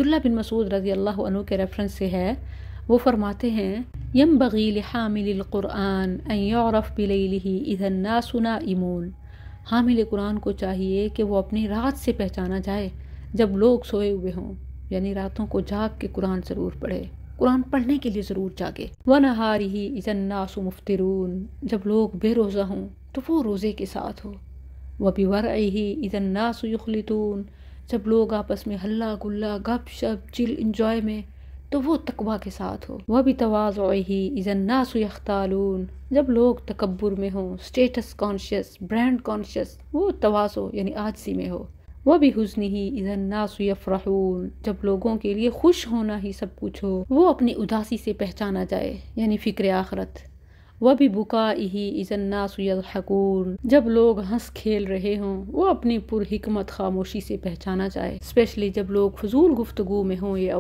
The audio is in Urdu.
عبداللہ بن مسعود رضی اللہ عنہ کے ریفرنس سے ہے، وہ فرماتے ہیں ينبغي لحامل القرآن ان يعرف بلیلہ اذا الناس نائمون، حامل قرآن کو چاہیے کہ وہ اپنی رات سے پہچانا جائے جب لوگ سوئے ہوئے ہوں، یعنی راتوں کو جاگ کے قرآن ضرور پڑھے، قرآن پڑھنے کے لیے ضرور جاگے۔ وَنَهَارِهِ إِذَا النَّاسُ مُفْطِرُونَ، جب لوگ بے روزہ ہوں تو وہ روزے کے ساتھ ہو۔ وَبِوَرْعِهِ إِذَا النَّاسُ يُخْلِطُونَ، جب لوگ آپس میں ہلا گلا گپ شپ چل انجوائے میں تو وہ تقویٰ کے ساتھ ہو۔ وَبِتَوَاضُعِهِ إِذَا النَّاسُ يَخْتَالُونَ، جب لوگ تکبر میں ہوں، اسٹیٹس کانشیس، برانڈ کانشیس، وہ تواضع یعنی عاجزی میں ہو۔ وَبِحُزْنِهِ إِذَا النَّاسُ يَفْرَحُونَ، جب لوگوں کے لیے خوش ہونا ہی سب کچھ ہو، وہ اپنی اداسی سے پہچانا جائے یعنی فکر آخرت۔ وَبِبُكَائِهِ إِذَا النَّاسُ يَضْحَكُونَ، جب لوگ ہنس کھیل رہے ہوں وہ اپنی پر حکمت خاموشی سے پہچانا جائے، اسپیشلی جب لوگ فضول گفتگو میں ہوں یا